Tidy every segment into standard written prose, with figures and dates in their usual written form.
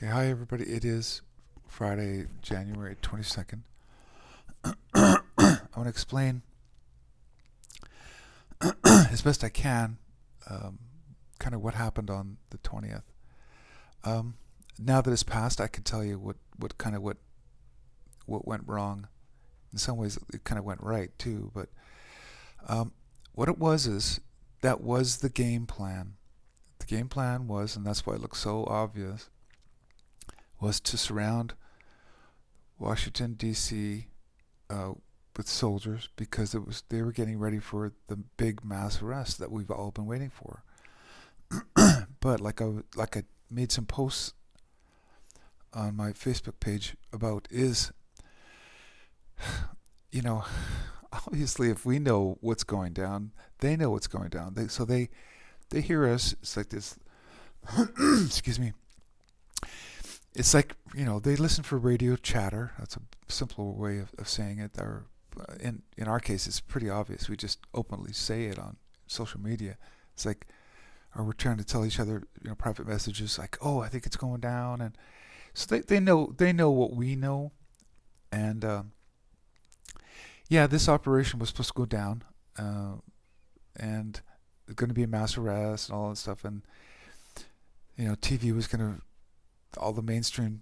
Okay, hi everybody. It is Friday, January 22nd. I want to explain as best I can um, kind of what happened on the 20th. Um, Now that it's passed, I can tell you what went wrong. In some ways, it kind of went right too. But um, what it was is that was the game plan. The game plan was, and that's why it looks so obvious, was to surround Washington D.C. Uh, with soldiers because they were getting ready for the big mass arrest that we've all been waiting for. But like I made some posts on my Facebook page about is, you know, obviously if we know what's going down, they know what's going down. They hear us. It's like this. Excuse me. It's like they listen for radio chatter. That's a simpler way of saying it. Or in our case, it's pretty obvious. We just openly say it on social media. It's like, or we're trying to tell each other, private messages like, "Oh, I think it's going down," and so they know what we know. And yeah, this operation was supposed to go down, and there's going to be a mass arrest and all that stuff, and TV was going to, all the mainstream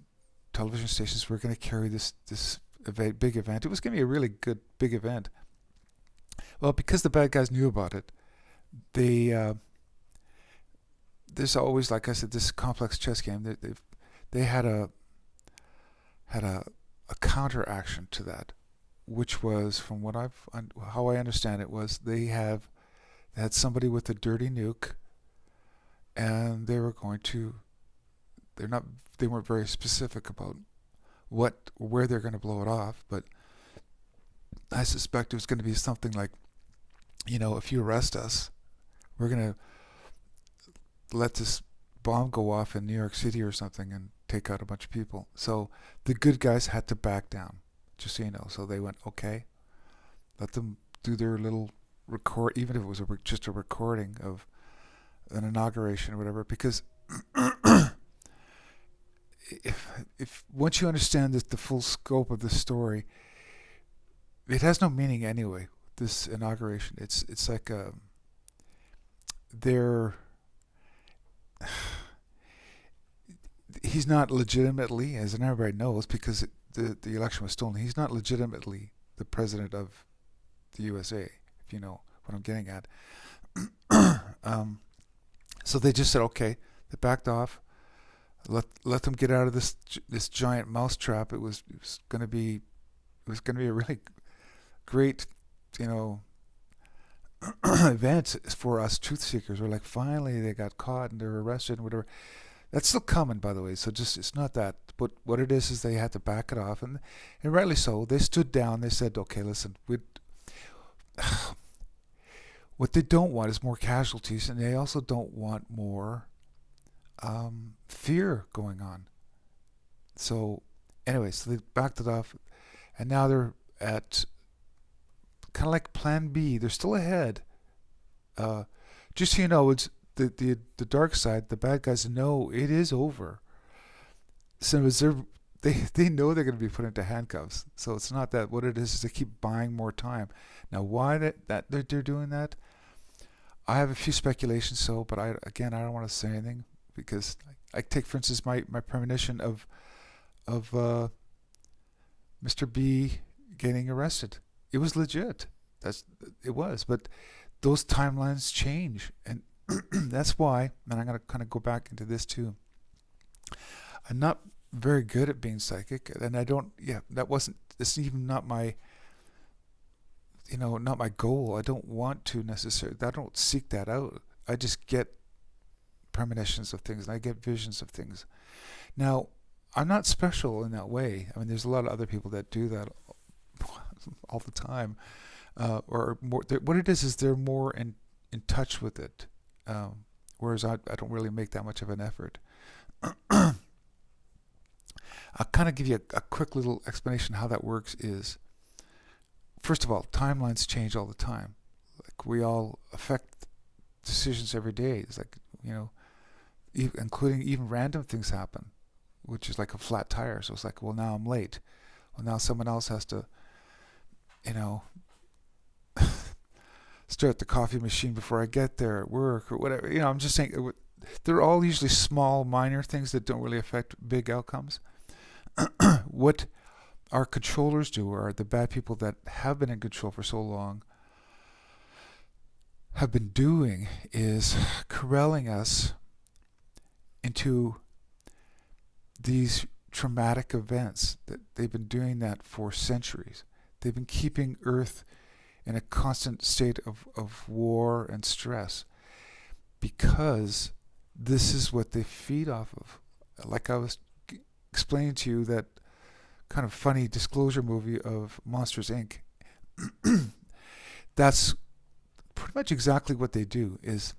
television stations were going to carry this big event. It was going to be a really good big event. Well, because the bad guys knew about it, they there's always, like I said, this complex chess game. They had a counter action to that, which was, from how I understand it, was they had somebody with a dirty nuke, and they were going to. They weren't very specific about where they're going to blow it off, but I suspect it was going to be something like, if you arrest us, we're going to let this bomb go off in New York City or something and take out a bunch of people. So the good guys had to back down, just so you know. So they went, okay, let them do their little record, even if it was just a recording of an inauguration or whatever, because if once you understand the full scope of the story, it has no meaning anyway. This inauguration, it's like they're he's not legitimately, as everybody knows, because the election was stolen. He's not legitimately the president of the USA, if you know what I'm getting at. So they just said, okay, they backed off. Let them get out of this giant mousetrap. It was going to be a really great, event for us truth seekers. We're like, finally they got caught and they're arrested and whatever. That's still coming, by the way. So just, it's not that. But what it is they had to back it off, and rightly so. They stood down. They said, okay, listen, what they don't want is more casualties, and they also don't want more fear going on. So anyway, so they backed it off, and now they're at kind of like Plan B. They're still ahead. Just so you know, it's the dark side. The bad guys know it is over. So they know they're going to be put into handcuffs. So it's not that. What it is they keep buying more time. Now, why that they're doing that? I have a few speculations. But I don't want to say anything, because I take, for instance, my premonition of Mr. B getting arrested. It was legit. It was, but those timelines change, and that's why. And I'm gonna kind of go back into this too. I'm not very good at being psychic, and I don't. Yeah, that wasn't. It's even not my. Not my goal. I don't want to necessarily. I don't seek that out. I just get premonitions of things, and I get visions of things. Now, I'm not special in that way. I mean, there's a lot of other people that do that all the time, or more. What it is they're more in touch with it, whereas I don't really make that much of an effort. I'll kind of give you a quick little explanation how that works. Is, first of all, timelines change all the time. Like, we all affect decisions every day. It's like, including even random things happen. which is like a flat tire. So it's like, well, now I'm late. Well, now someone else has to, you know, start the coffee machine before I get there at work or whatever. I'm just saying they're all usually small, minor things that don't really affect big outcomes. What our controllers do, or the bad people that have been in control for so long, have been doing is corralling us into these traumatic events. That they've been doing that for centuries. They've been keeping Earth in a constant state of war and stress because this is what they feed off of. Like I was explaining to you, that kind of funny disclosure movie of Monsters Inc. That's pretty much exactly what they do. Is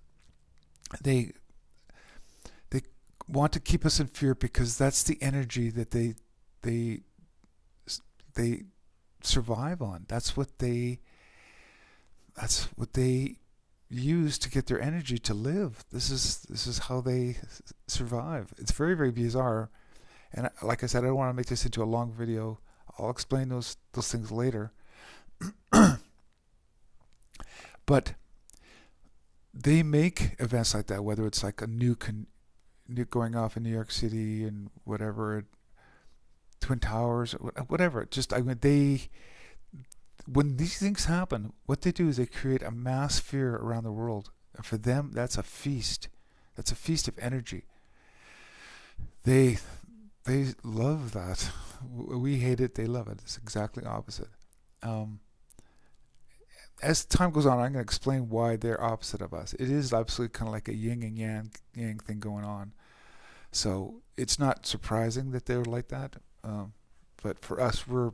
they want to keep us in fear because that's the energy that they survive on. That's what they use to get their energy to live. This is how they survive. It's very, very bizarre. And like I said, I don't want to make this into a long video. I'll explain those things later. But they make events like that, whether it's like a nuke going off in New York City and whatever, Twin Towers, whatever. When these things happen, what they do is they create a mass fear around the world. And for them, that's a feast. That's a feast of energy. They love that. We hate it. They love it. It's exactly opposite. As time goes on, I'm going to explain why they're opposite of us. It is absolutely kind of like a yin and yang thing going on. So it's not surprising that they're like that. But for us, we're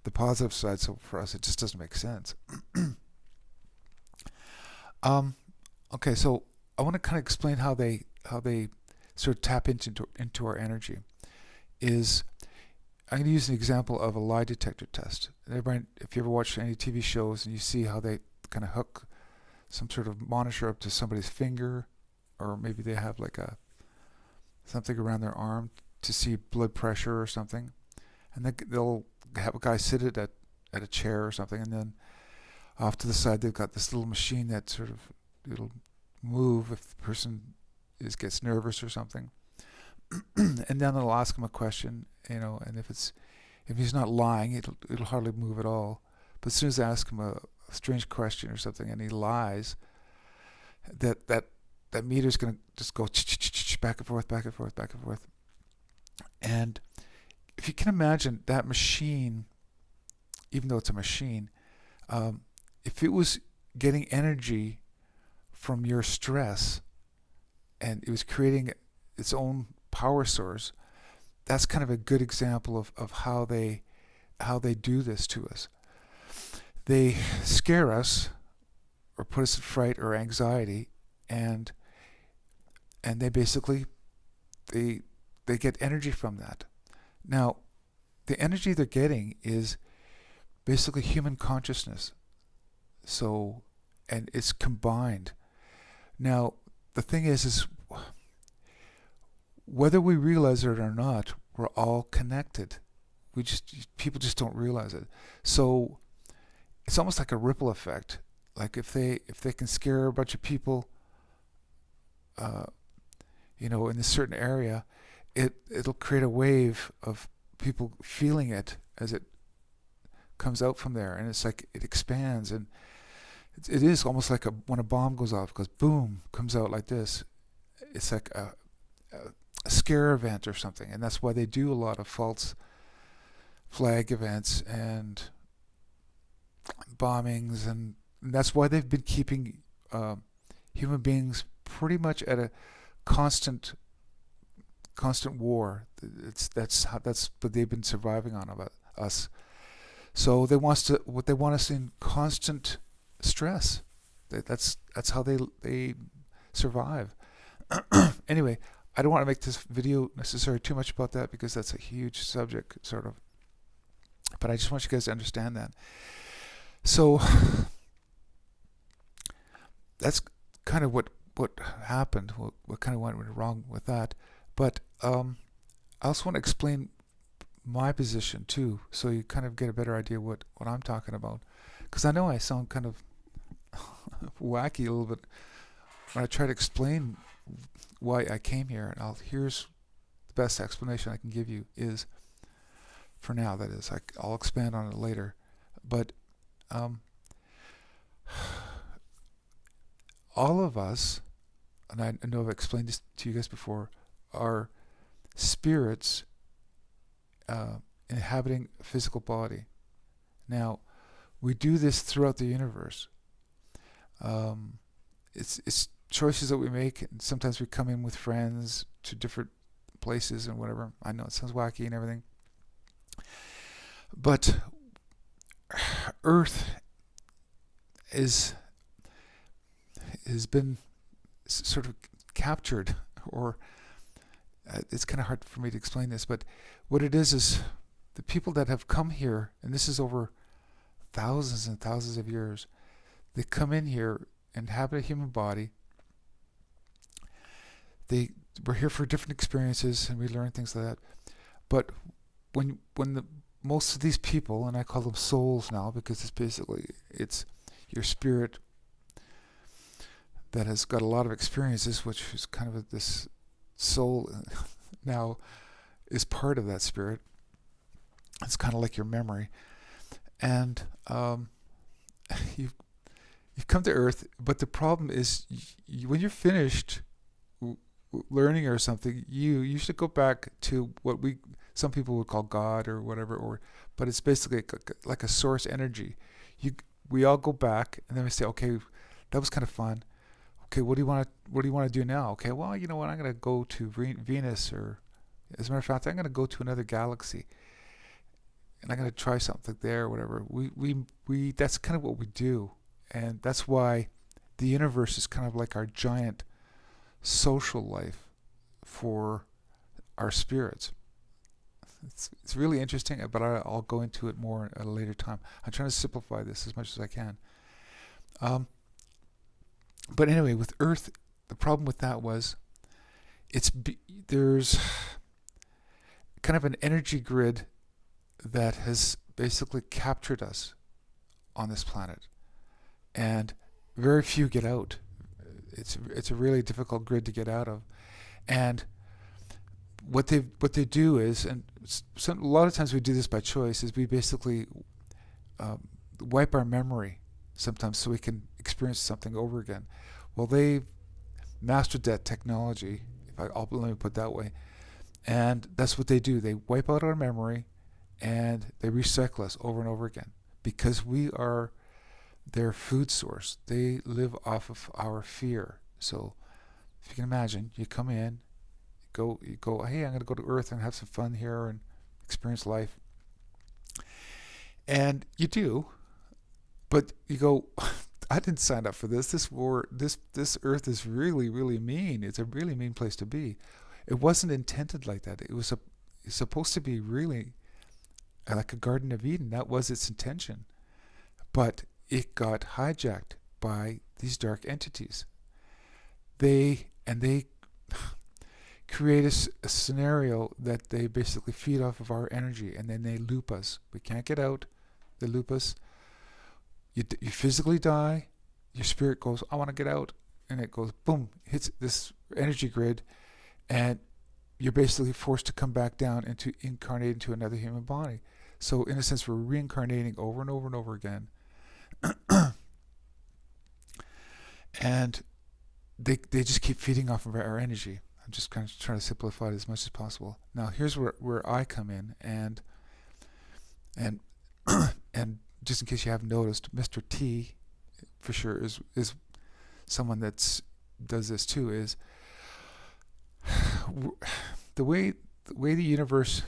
the positive side. So for us, it just doesn't make sense. Okay, so I want to kind of explain how they sort of tap into our energy. I'm going to use an example of a lie detector test. Everybody, if you ever watch any TV shows and you see how they kind of hook some sort of monitor up to somebody's finger, or maybe they have like something around their arm to see blood pressure or something, and they'll have a guy sit at a chair or something, and then off to the side they've got this little machine that sort of, it'll move if the person gets nervous or something. And then they'll ask him a question, and if he's not lying, it'll hardly move at all. But as soon as they ask him a strange question or something and he lies, that meter's going to just go back and forth, back and forth, back and forth. And if you can imagine that machine, even though it's a machine, if it was getting energy from your stress and it was creating its own power source, that's kind of a good example of how they do this to us. They scare us or put us in fright or anxiety, and they basically they get energy from that. Now, the energy they're getting is basically human consciousness. So, and it's combined. Now, the thing is whether we realize it or not, we're all connected. People just don't realize it. So it's almost like a ripple effect. Like if they can scare a bunch of people, in a certain area, it'll create a wave of people feeling it as it comes out from there, and it's like it expands, and it is almost like when a bomb goes off, it goes boom, comes out like this. It's like a scare event or something, and that's why they do a lot of false flag events and bombings, and that's why they've been keeping human beings pretty much at a constant war. That's what they've been surviving on about us. So they want us in constant stress. That's how they survive. Anyway, I don't want to make this video necessarily too much about that because that's a huge subject, sort of. But I just want you guys to understand that. So that's kind of what happened. What kind of went wrong with that. But I also want to explain my position too, so you kind of get a better idea what I'm talking about. Because I know I sound kind of wacky a little bit when I try to explain why I came here. And here's the best explanation I can give you is, for now, that is. I'll expand on it later. But um, all of us, and I know I've explained this to you guys before, are spirits inhabiting a physical body. Now, we do this throughout the universe. It's choices that we make, and sometimes we come in with friends to different places and whatever. I know it sounds wacky and everything, but Earth has been sort of captured, or it's kind of hard for me to explain this, but what it is the people that have come here, and this is over thousands and thousands of years, they come in here, inhabit a human body. We're here for different experiences, and we learn things like that. But when most of these people, and I call them souls now, because it's your spirit that has got a lot of experiences, which is kind of this soul now is part of that spirit. It's kind of like your memory, and you've come to Earth. But the problem is, when you're finished learning or something, you should go back to what some people would call God or whatever, but it's basically like a source energy. We all go back, and then we say, okay, that was kind of fun. Okay, what do you want to do now? Okay, well, you know what? I'm going to go to Venus, or as a matter of fact, I'm going to go to another galaxy, and I'm going to try something there, or whatever. We that's kind of what we do, and that's why the universe is kind of like our giant social life for our spirits. It's really interesting, but I'll go into it more at a later time. I'm trying to simplify this as much as I can. But anyway, with Earth, the problem with that was there's kind of an energy grid that has basically captured us on this planet, and very few get out. It's a really difficult grid to get out of, and what they do is, and a lot of times we do this by choice, is we basically wipe our memory sometimes so we can experience something over again. Well, they've mastered that technology, let me put it that way, and that's what they do. They wipe out our memory, and they recycle us over and over again, because we are their food source. They live off of our fear. So if you can imagine, you come in, you go, hey, I'm going to go to Earth and have some fun here and experience life. And you do, but you go, I didn't sign up for this. This Earth is really, really mean. It's a really mean place to be. It wasn't intended like that. It's supposed to be really like a Garden of Eden. That was its intention. But it got hijacked by these dark entities. They create a scenario that they basically feed off of our energy, and then they loop us. We can't get out. They loop us. You physically die. Your spirit goes, I want to get out, and it goes boom, hits this energy grid, and you're basically forced to come back down and to incarnate into another human body. So in a sense, we're reincarnating over and over and over again. And they just keep feeding off of our energy. I'm just kind of trying to simplify it as much as possible. Now here's where I come in, and and just in case you haven't noticed, Mr. T for sure is someone that's does this too. Is the way the universe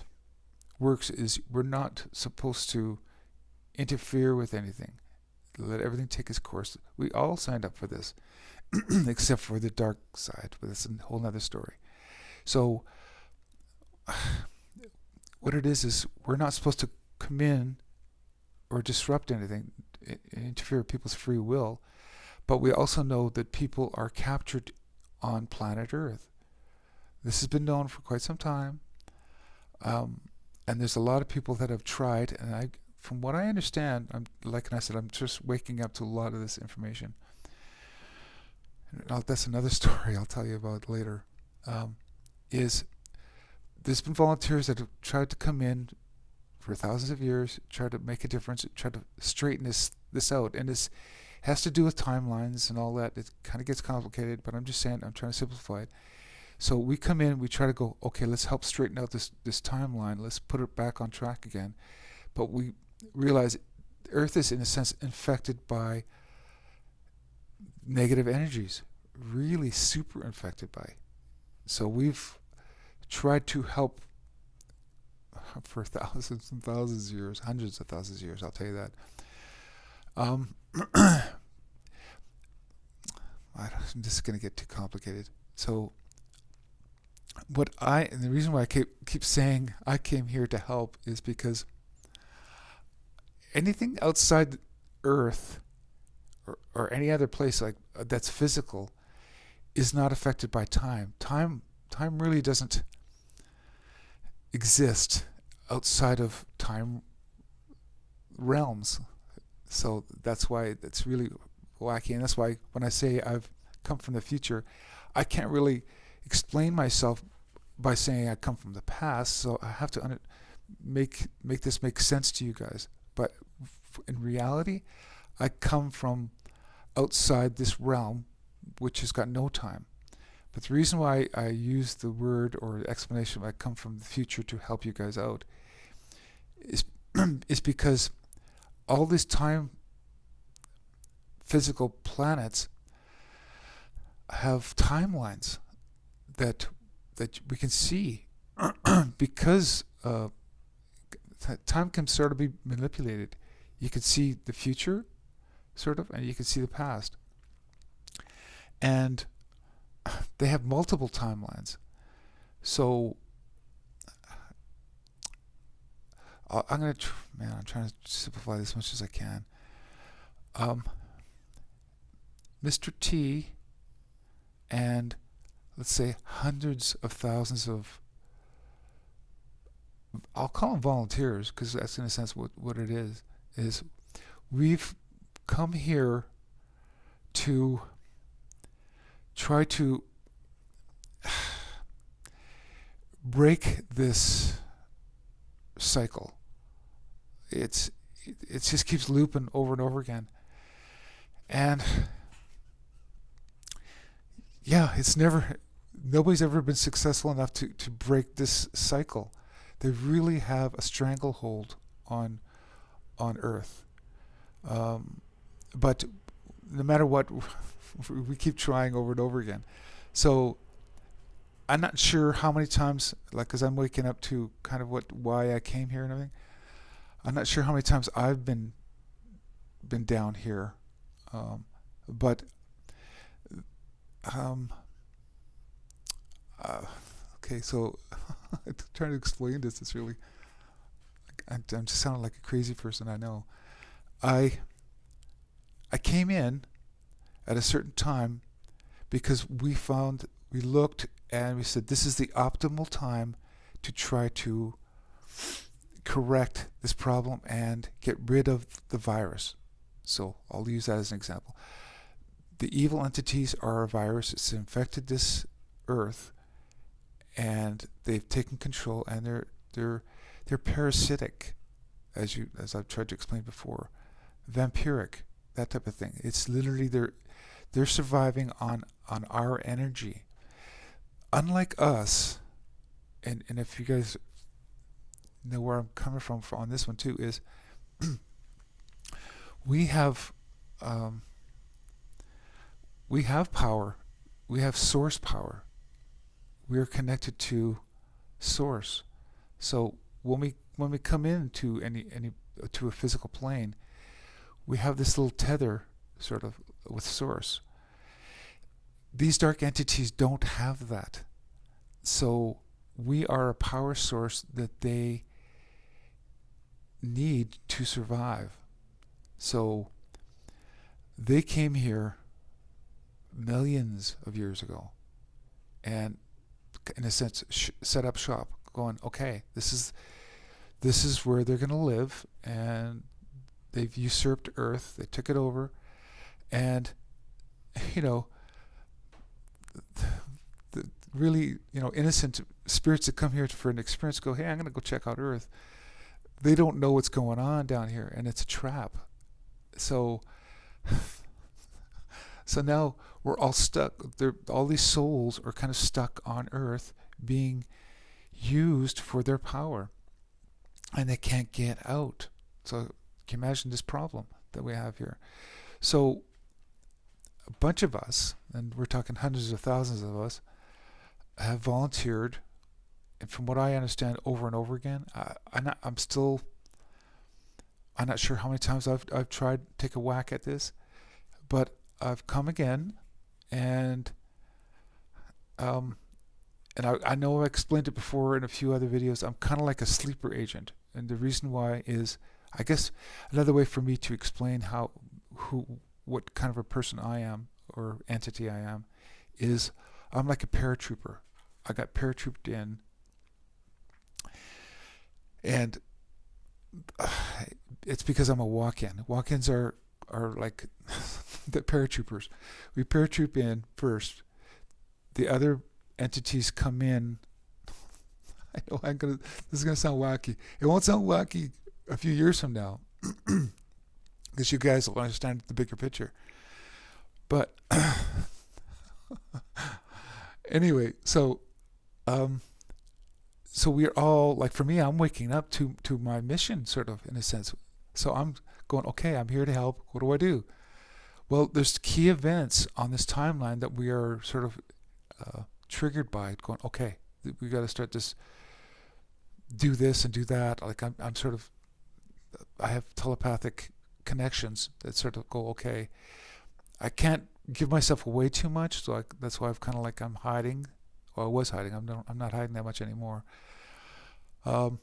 works is we're not supposed to interfere with anything. Let everything take its course. We all signed up for this, except for the dark side, but that's a whole other story. So what it is we're not supposed to come in or disrupt anything, interfere with people's free will, but we also know that people are captured on planet Earth. This has been known for quite some time. Um, and there's a lot of people that have tried, and from what I understand, like I said, I'm just waking up to a lot of this information. That's another story I'll tell you about later. Is there's been volunteers that have tried to come in for thousands of years, try to make a difference, try to straighten this out, and this has to do with timelines and all that. It kind of gets complicated, but I'm just saying I'm trying to simplify it. So we come in, we try to go, okay, let's help straighten out this timeline. Let's put it back on track again. But we realize Earth is in a sense infected by negative energies, really super infected by. So we've tried to help for thousands and thousands of years, hundreds of thousands of years, I'll tell you that. This is going to get too complicated. So and the reason why I keep saying I came here to help is because anything outside Earth or any other place like that's physical is not affected by time. Time really doesn't exist outside of time realms. So that's why it's really wacky, and that's why when I say I've come from the future, I can't really explain myself by saying I come from the past. So I have to make this make sense to you guys. But in reality, I come from outside this realm, which has got no time. But the reason why I use the word or explanation I come from the future to help you guys out is because all this time physical planets have timelines that we can see because time can sort of be manipulated. You can see the future, sort of, and you can see the past. And they have multiple timelines. So I'm trying to simplify this as much as I can. Mr. T and let's say hundreds of thousands of, I'll call them volunteers because that's in a sense what it is we've come here to try to break this cycle. It just keeps looping over and over again. And yeah, nobody's ever been successful enough to break this cycle. They really have a stranglehold on Earth. But no matter what, we keep trying over and over again. So I'm not sure how many times, like, because I'm waking up to kind of why I came here and everything. I'm not sure how many times I've been down here, but okay. So I'm trying to explain this. It's really, I'm just sounding like a crazy person. I know. I came in at a certain time because we looked and we said this is the optimal time to try to correct this problem and get rid of the virus. So I'll use that as an example. The evil entities are a virus. It's infected this Earth, and they've taken control, and they're parasitic, as I've tried to explain before, vampiric, that type of thing. It's literally they're surviving on our energy. Unlike us, and if you guys know where I'm coming from on this one too, is we have power. We have source power. We are connected to source. So when we come into to a physical plane, we have this little tether sort of with source. These dark entities don't have that. So we are a power source that they need to survive. So they came here millions of years ago and, in a sense, set up shop, going, okay, this is where they're going to live, and they've usurped Earth. They took it over, and you know, the really, innocent spirits that come here for an experience go, hey, I'm going to go check out Earth. They don't know what's going on down here, and it's a trap. So now we're all stuck. All these souls are kind of stuck on Earth, being used for their power, and they can't get out. So can you imagine this problem that we have here? So a bunch of us, and we're talking hundreds of thousands of us, have volunteered, and from what I understand, over and over again. I'm not sure how many times I've tried to take a whack at this, but I've come again, and I know I explained it before in a few other videos. I'm kind of like a sleeper agent, and the reason why is, I guess another way for me to explain what kind of a person I am or entity I am is I'm like a paratrooper. I got paratrooped in, and it's because I'm a walk-in. Walk-ins are like the paratroopers. We paratroop in first. The other entities come in. I know this is gonna sound wacky. It won't sound wacky a few years from now, because you guys will understand the bigger picture. But anyway, so we're all, like, for me, I'm waking up to my mission, sort of, in a sense. So I'm going, okay, I'm here to help. What do I do? Well, there's key events on this timeline that we are sort of triggered by, going, okay, we got to start do this and do that. Like, I'm sort of, I have telepathic connections that sort of go, okay, I can't give myself away too much, so that's why I'm hiding. Well, I was hiding. I'm not hiding that much anymore. And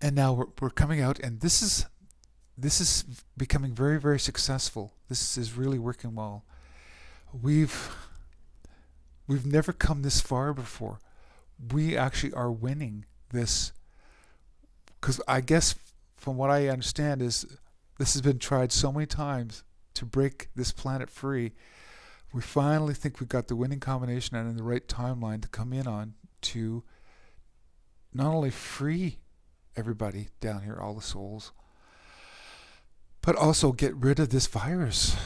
now we're coming out, and this is becoming very, very successful. This is really working well. We've never come this far before. We actually are winning this, because I guess from what I understand is this has been tried so many times to break this planet free. We finally think we've got the winning combination and in the right timeline to come in on to not only free everybody down here, all the souls, but also get rid of this virus.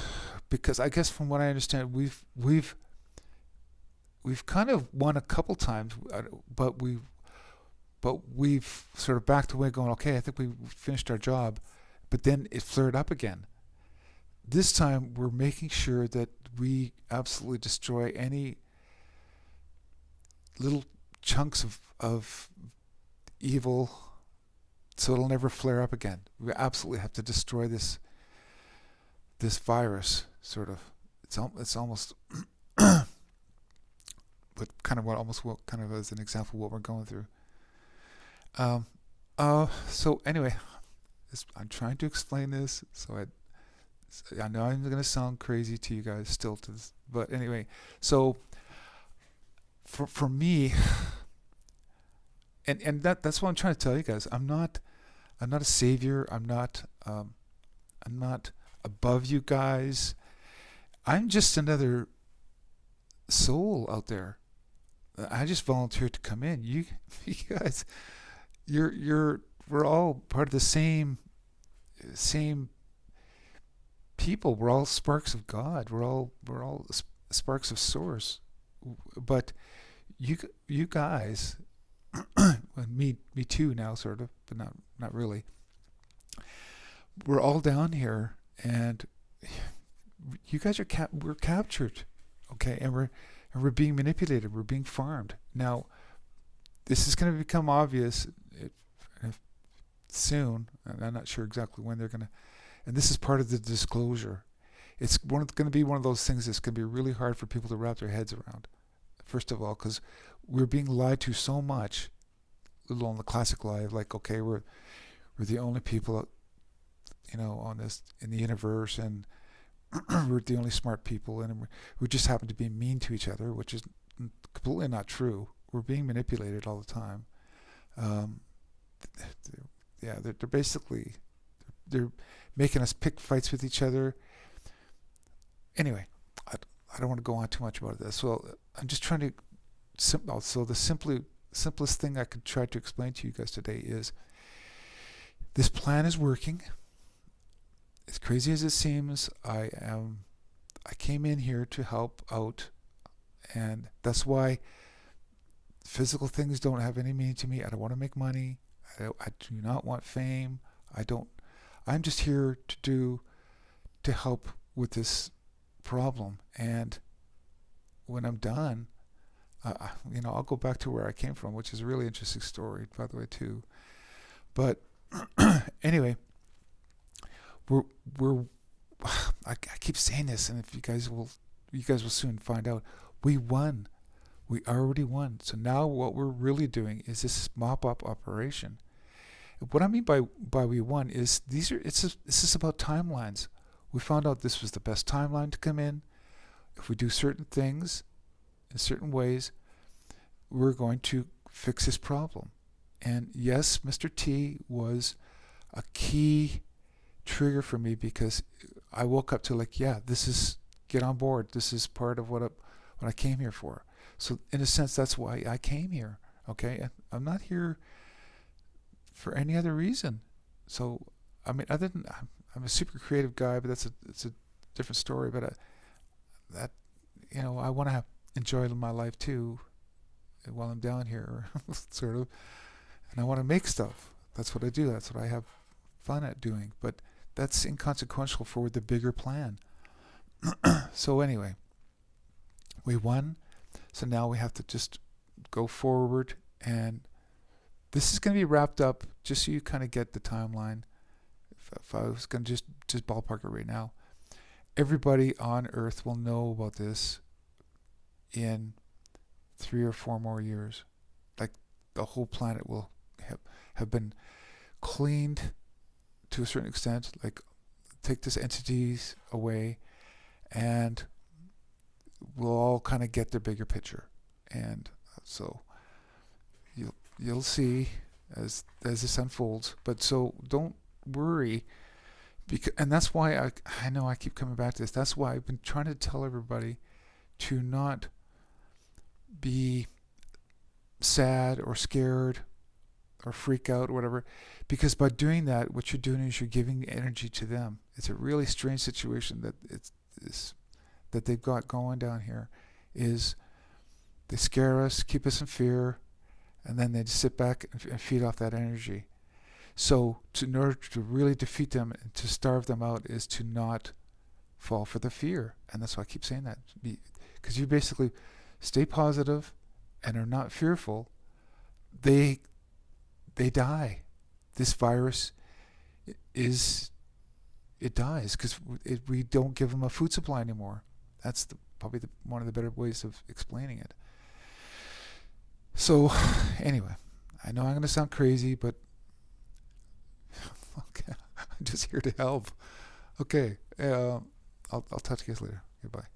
Because I guess from what I understand, we've kind of won a couple times, but we've sort of backed away, going, okay, I think we finished our job, but then it flared up again. This time we're making sure that we absolutely destroy any little chunks of evil, so it'll never flare up again. We absolutely have to destroy this virus, sort of. It's almost but kind of as an example of what we're going through. So anyway, I'm trying to explain this, so I know I'm going to sound crazy to you guys still, but anyway, so for me, and that's what I'm trying to tell you guys. I'm not a savior. I'm not above you guys. I'm just another soul out there. I just volunteered to come in. You guys, we're all part of the same people. We're all sparks of God. We're all sparks of Source. But you guys, me too now, sort of, but not really. We're all down here, and you guys we're captured, okay, and we're being manipulated. We're being farmed. Now, this is going to become obvious soon, and I'm not sure exactly when they're going to. And this is part of the disclosure. It's going to be one of those things that's going to be really hard for people to wrap their heads around. First of all, because we're being lied to so much, on the classic lie of, like, okay, we're the only people, on this, in the universe, and we're the only smart people, and we just happen to be mean to each other, which is completely not true. We're being manipulated all the time. Um, they're basically they're making us pick fights with each other. Anyway, I don't want to go on too much about this. Well, I'm just trying to. So the simplest thing I could try to explain to you guys today is this plan is working. As crazy as it seems, I came in here to help out, and that's why physical things don't have any meaning to me. I don't want to make money. I do not want fame. I don't. I'm just here to help with this problem. And when I'm done, I'll go back to where I came from, which is a really interesting story, by the way, too. But anyway, we're I keep saying this, and if you guys will soon find out, we won. We already won. So now what we're really doing is this mop up operation. What I mean by we won is this is about timelines. We found out this was the best timeline to come in. If we do certain things in certain ways, we're going to fix this problem. And yes, Mr. T was a key trigger for me, because I woke up to this is, get on board. This is part of what I came here for. So in a sense, that's why I came here. Okay, I'm not here for any other reason. So I mean, other than I'm a super creative guy, but it's a different story. But I want to enjoy my life too while I'm down here, sort of. And I want to make stuff. That's what I do. That's what I have fun at doing. But that's inconsequential for the bigger plan. So anyway, we won. So now we have to just go forward, and this is going to be wrapped up, just so you kind of get the timeline. If I was going to just ballpark it right now, everybody on Earth will know about this in 3 or 4 more years. Like, the whole planet will have been cleaned to a certain extent. Like, take these entities away, and we'll all kind of get the bigger picture. And so you'll see as this unfolds. But so don't worry, and that's why I know I keep coming back to this. That's why I've been trying to tell everybody to not be sad or scared or freak out or whatever, because by doing that, what you're doing is you're giving energy to them. It's a really strange situation that they've got going down here. Is they scare us, keep us in fear, and then they just sit back and feed off that energy. So in order to really defeat them and to starve them out is to not fall for the fear. And that's why I keep saying that. Because you basically stay positive and are not fearful, they die. This virus it dies because we don't give them a food supply anymore. That's probably one of the better ways of explaining it. So anyway, I know I'm going to sound crazy, but okay, I'm just here to help. Okay, I'll talk to you guys later. Goodbye.